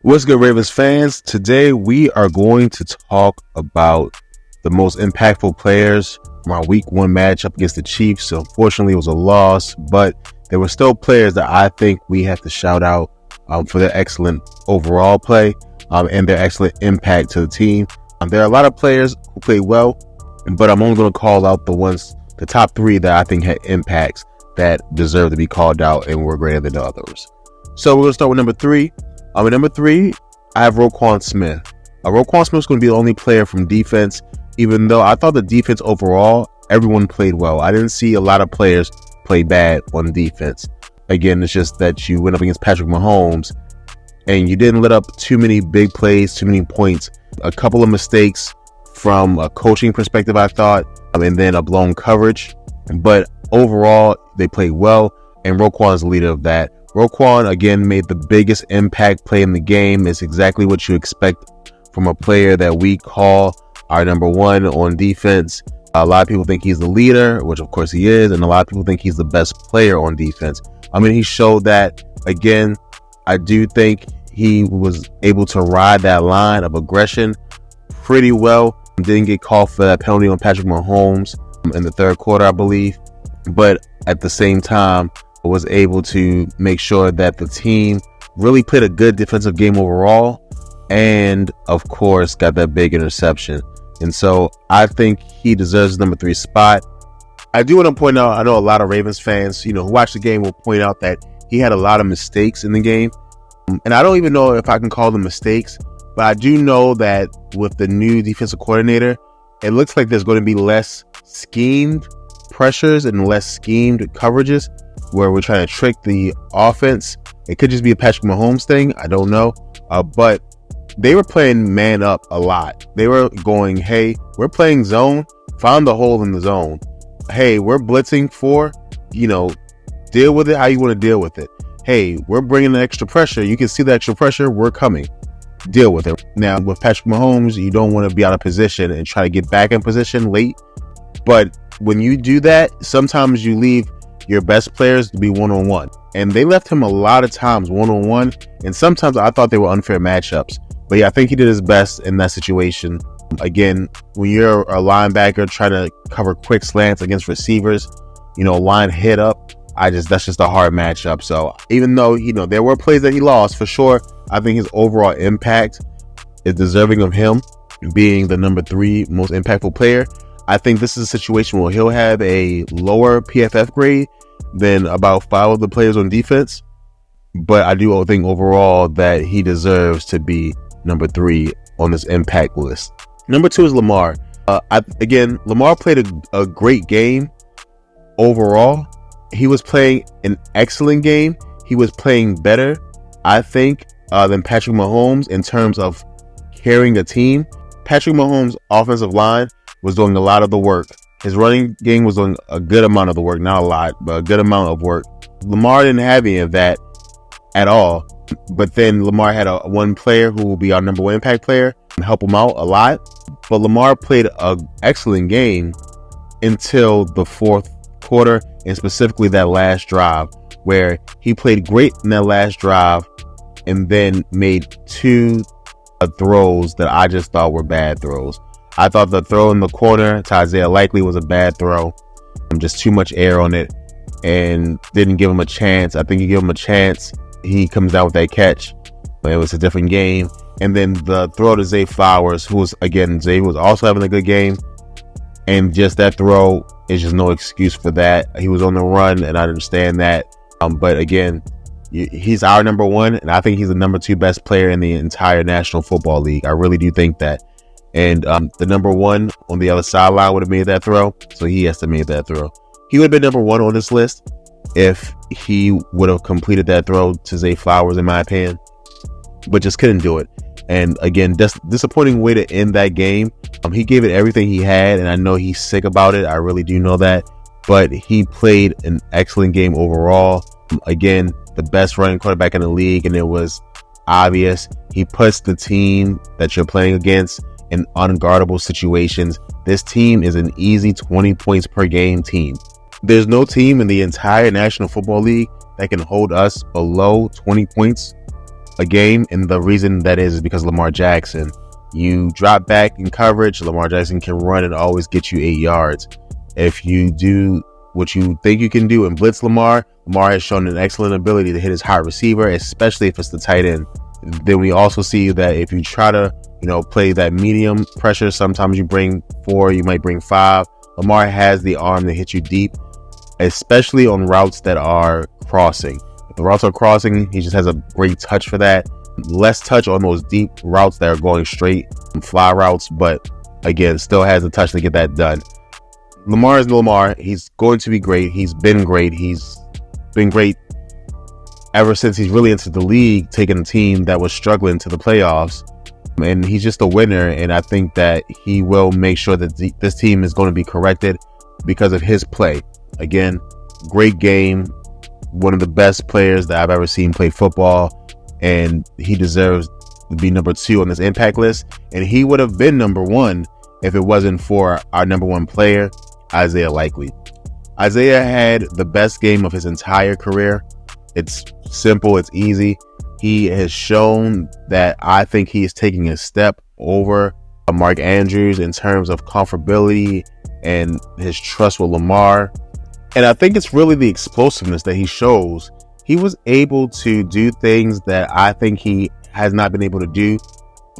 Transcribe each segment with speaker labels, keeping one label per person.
Speaker 1: What's good, Ravens fans? Today we are going to talk about the most impactful players from our week 1 matchup against the Chiefs. So unfortunately, it was a loss, but there were still players that I think we have to shout out for their excellent overall play and their excellent impact to the team. There are a lot of players who played well, but I'm only going to call out the top 3 that I think had impacts that deserve to be called out and were greater than the others. So we're going to start with number 3. At number 3, I have Roquan Smith. Roquan Smith is going to be the only player from defense, even though I thought the defense overall, everyone played well. I didn't see a lot of players play bad on defense. Again, it's just that you went up against Patrick Mahomes and you didn't let up too many big plays, too many points. A couple of mistakes from a coaching perspective, I thought, and then a blown coverage. But overall, they played well, and Roquan is the leader of that. Roquan, again, made the biggest impact play in the game. It's exactly what you expect from a player that we call our number 1 on defense. A lot of people think he's the leader, which of course he is, and a lot of people think he's the best player on defense. I mean, he showed that. Again, I do think he was able to ride that line of aggression pretty well. Didn't get called for that penalty on Patrick Mahomes in the third quarter, I believe. But at the same time, was able to make sure that the team really played a good defensive game overall, and of course got that big interception. And so I think he deserves the number 3 spot. I do want to point out, I know a lot of Ravens fans, who watch the game will point out that he had a lot of mistakes in the game. And I don't even know if I can call them mistakes, but I do know that with the new defensive coordinator, it looks like there's going to be less schemed pressures and less schemed coverages where we're trying to trick the offense. It could just be a Patrick Mahomes thing. I don't know. But they were playing man up a lot. They were going, hey, we're playing zone. Found the hole in the zone. Hey, we're blitzing 4. Deal with it how you want to deal with it. Hey, we're bringing the extra pressure. You can see the extra pressure. We're coming. Deal with it. Now, with Patrick Mahomes, you don't want to be out of position and try to get back in position late. But when you do that, sometimes you leave your best players to be one-on-one. And they left him a lot of times one-on-one. And sometimes I thought they were unfair matchups. But yeah, I think he did his best in that situation. Again, when you're a linebacker trying to cover quick slants against receivers, line hit up, that's just a hard matchup. So even though, there were plays that he lost for sure, I think his overall impact is deserving of him being the number 3 most impactful player. I think this is a situation where he'll have a lower PFF grade than about 5 of the players on defense. But I do think overall that he deserves to be number 3 on this impact list. Number 2 is Lamar. Lamar played a great game overall. He was playing an excellent game. He was playing better, I think, than Patrick Mahomes in terms of carrying the team. Patrick Mahomes' offensive line was doing a lot of the work. His running game was doing a good amount of the work, not a lot, but a good amount of work. Lamar didn't have any of that at all. But then Lamar had one player who will be our number 1 impact player and help him out a lot. But Lamar played an excellent game until the fourth quarter, and specifically that last drive, where he played great in that last drive and then made 2 throws that I just thought were bad throws. I thought the throw in the corner to Isaiah Likely was a bad throw. Just too much air on it and didn't give him a chance. I think you give him a chance, he comes down with that catch. But it was a different game. And then the throw to Zay Flowers, Zay was also having a good game. And just that throw is just no excuse for that. He was on the run, and I understand that. But again, he's our number 1, and I think he's the number 2 best player in the entire National Football League. I really do think that. And the number 1 on the other sideline would have made that throw, so he has to make that throw. He would have been number 1 on this list if he would have completed that throw to Zay Flowers, in my opinion, but just couldn't do it. And again, disappointing way to end that game. He gave it everything he had, and I know he's sick about it. I really do know that, but he played an excellent game overall. Again, the best running quarterback in the league, and it was obvious. He puts the team that you're playing against in unguardable situations. This team is an easy 20 points per game team. There's no team in the entire National Football League that can hold us below 20 points a game, and the reason that is because Lamar Jackson. You drop back in coverage, Lamar Jackson can run and always get you 8 yards. If you do what you think you can do and blitz Lamar has shown an excellent ability to hit his hot receiver, especially if it's the tight end. Then we also see that if you try to, play that medium pressure, sometimes you bring 4, you might bring 5. Lamar has the arm to hit you deep, especially on routes that are crossing. If the routes are crossing, he just has a great touch for that. Less touch on those deep routes that are going straight, fly routes, but again, still has the touch to get that done. Lamar is Lamar. He's going to be great. He's been great. He's been great ever since he's really entered the league, taking a team that was struggling to the playoffs. And he's just a winner. And I think that he will make sure that this team is going to be corrected because of his play. Again, great game. One of the best players that I've ever seen play football. And he deserves to be number 2 on this impact list. And he would have been number 1 if it wasn't for our number 1 player, Isaiah Likely. Isaiah had the best game of his entire career. It's simple. It's easy. He has shown that I think he is taking a step over Mark Andrews in terms of comfortability and his trust with Lamar. And I think it's really the explosiveness that he shows. He was able to do things that I think he has not been able to do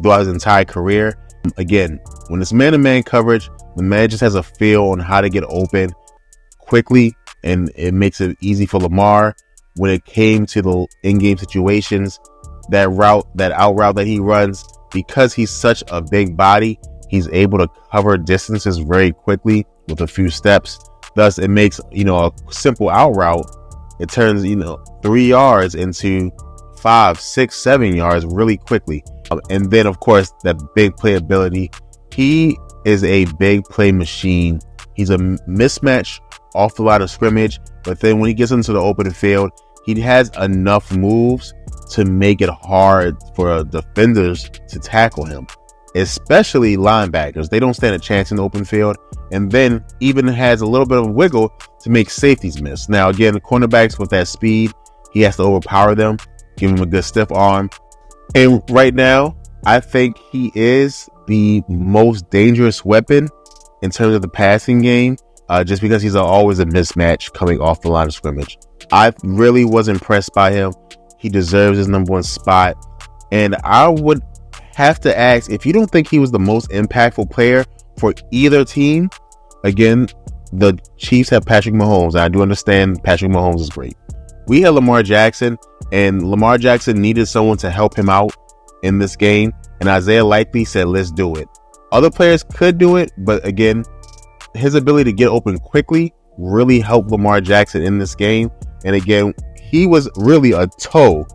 Speaker 1: throughout his entire career. Again, when it's man-to-man coverage, the man just has a feel on how to get open quickly, and it makes it easy for Lamar. When it came to the in-game situations, that out route that he runs, because he's such a big body, he's able to cover distances very quickly with a few steps. Thus, it makes, a simple out route. It turns, 3 yards into 5, 6, 7 yards really quickly. And then, of course, that big playability. He is a big play machine. He's a mismatch off the line of scrimmage. But then when he gets into the open field, he has enough moves to make it hard for defenders to tackle him, especially linebackers. They don't stand a chance in the open field. And then even has a little bit of wiggle to make safeties miss. Now, again, the cornerbacks with that speed, he has to overpower them, give him a good stiff arm. And right now, I think he is the most dangerous weapon in terms of the passing game, just because he's always a mismatch coming off the line of scrimmage. I really was impressed by him. He deserves his number 1 spot. And I would have to ask, if you don't think he was the most impactful player for either team, again, the Chiefs have Patrick Mahomes. And I do understand Patrick Mahomes is great. We had Lamar Jackson, and Lamar Jackson needed someone to help him out in this game. And Isaiah Likely said, let's do it. Other players could do it, but again, his ability to get open quickly really helped Lamar Jackson in this game. And again, he was really a toe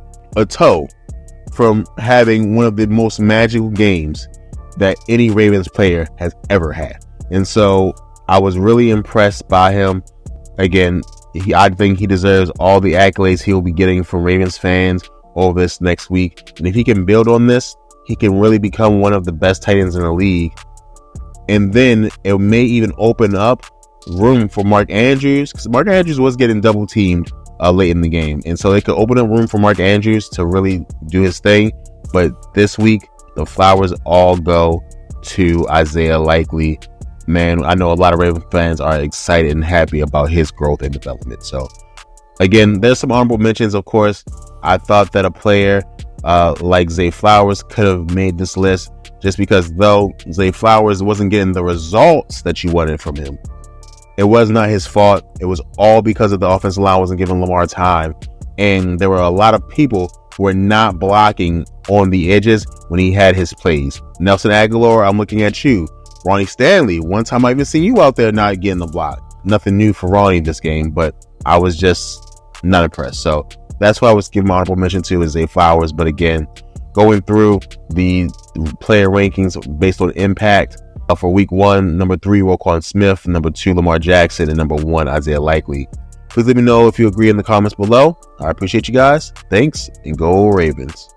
Speaker 1: from having one of the most magical games that any Ravens player has ever had. And so I was really impressed by him. Again, I think he deserves all the accolades he'll be getting from Ravens fans over this next week. And if he can build on this, he can really become one of the best tight ends in the league. And then it may even open up room for Mark Andrews, because Mark Andrews was getting double teamed late in the game. And so they could open up room for Mark Andrews to really do his thing. But this week, the flowers all go to Isaiah Likely. Man, I know a lot of Ravens fans are excited and happy about his growth and development. So again, there's some honorable mentions, of course. I thought that a player like Zay Flowers could have made this list, just because though Zay Flowers wasn't getting the results that you wanted from him, it was not his fault. It was all because of the offensive line wasn't giving Lamar time. And there were a lot of people who were not blocking on the edges when he had his plays. Nelson Aguilar, I'm looking at you. Ronnie Stanley, one time I even seen you out there not getting the block. Nothing new for Ronnie this game, but I was just not impressed. So that's why I was giving my honorable mention to is Zay Flowers. But again, going through the player rankings based on impact, for week 1, number 3, Roquan Smith, number 2, Lamar Jackson, and number 1, Isaiah Likely. Please let me know if you agree in the comments below. I appreciate you guys. Thanks, and go Ravens.